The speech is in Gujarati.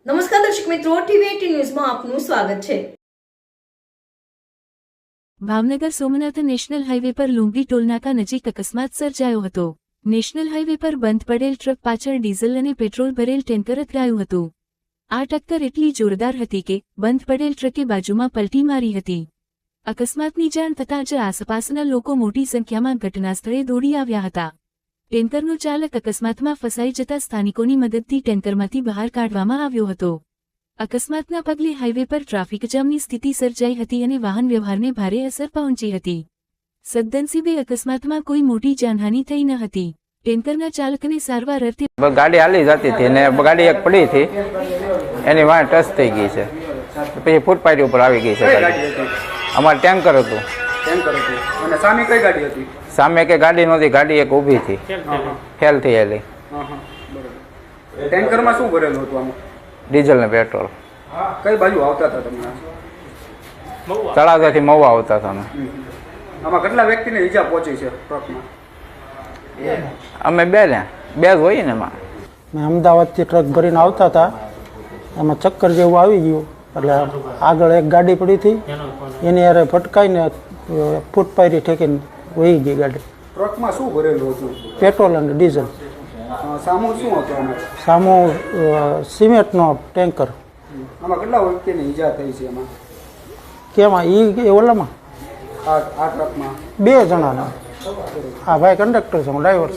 નમસ્કાર દર્શક મિત્રો, ટીવી18 ન્યૂઝમાં આપનું સ્વાગત છે। ભાવનગર સોમનાથ નેશનલ હાઈવે પર લુંબી ટોલનાકા નજીક અકસ્માત સર્જાયો હતો। નેશનલ હાઈવે પર બંધ પડેલ ટ્રક પાછળ ડીઝલ અને પેટ્રોલ ભરેલ ટેન્કર અથડાયું હતું। આ ટક્કર એટલી જોરદાર હતી કે બંધ પડેલ ટ્રકે બાજુમાં પલટી મારી હતી। અકસ્માતની જાણ થતાં જ આસપાસના લોકો મોટી સંખ્યામાં ઘટનાસ્થળે દોડી આવ્યા હતા। ટેન્કરનો ચાલક અકસ્માતમાં ફસાઈ જતા સ્થાનિકોની મદદથી ટેન્કરમાંથી બહાર કાઢવામાં આવ્યો હતો। અકસ્માતના પગલે હાઈવે પર ટ્રાફિક જામની સ્થિતિ સર્જાઈ હતી અને વાહન વ્યવહારને ભારે અસર પહોંચી હતી। સદનસીબે અકસ્માતમાં કોઈ મોટી જાનહાનિ થઈ ન હતી। ટેન્કરના ચાલકને સારવાર અર્થે ગાડી હાલી જતી હતી ને ગાડી એક પડી હતી, એની વાં ટચ થઈ ગઈ છે, પછી ફૂટપાટી ઉપર આવી ગઈ છે ગાડી। અમારે ટેન્કર હતું। અને સામે કઈ ગાડી હતી? સામે કે ગાડી નહોતી, ગાડી એક ઊભી હતી, ફેલ થઈ એલી। ટેન્કરમાં શું ભરેલું હતું આમાં? ડીઝલ ને પેટ્રોલ। કઈ બાજુ આવતા હતા તમે? તળાજાથી મહુવા આવતા હતા અમે। આમાં કેટલા વ્યક્તિને ઈજા પહોંચી છે ટ્રકમાં? અમે બે જ હોઈએ ને એમાં। મેં અમદાવાદથી ટ્રક ભરીને આવતા હતા, એમાં ચક્કર જેવું આવી ગયું એટલે આગળ એક ગાડી પડી હતી, એની હારે ફટકાઈને ફૂટપાયરી ઠેકીને વહી ગઈ ગાડી। ટ્રકમાં શું ભરેલું હતું? પેટ્રોલ અને ડીઝલ। સામું શું હતું આમાં? સામો સિમેન્ટનો ટેન્કર। આમાં કેટલા વ્યક્તિને ઈજા થઈ છે એમાં? કેમાં એ ઓલામાં આ ટ્રકમાં 2 જણાના। હા ભાઈ કંડક્ટર છે, હું ડ્રાઈવર છું।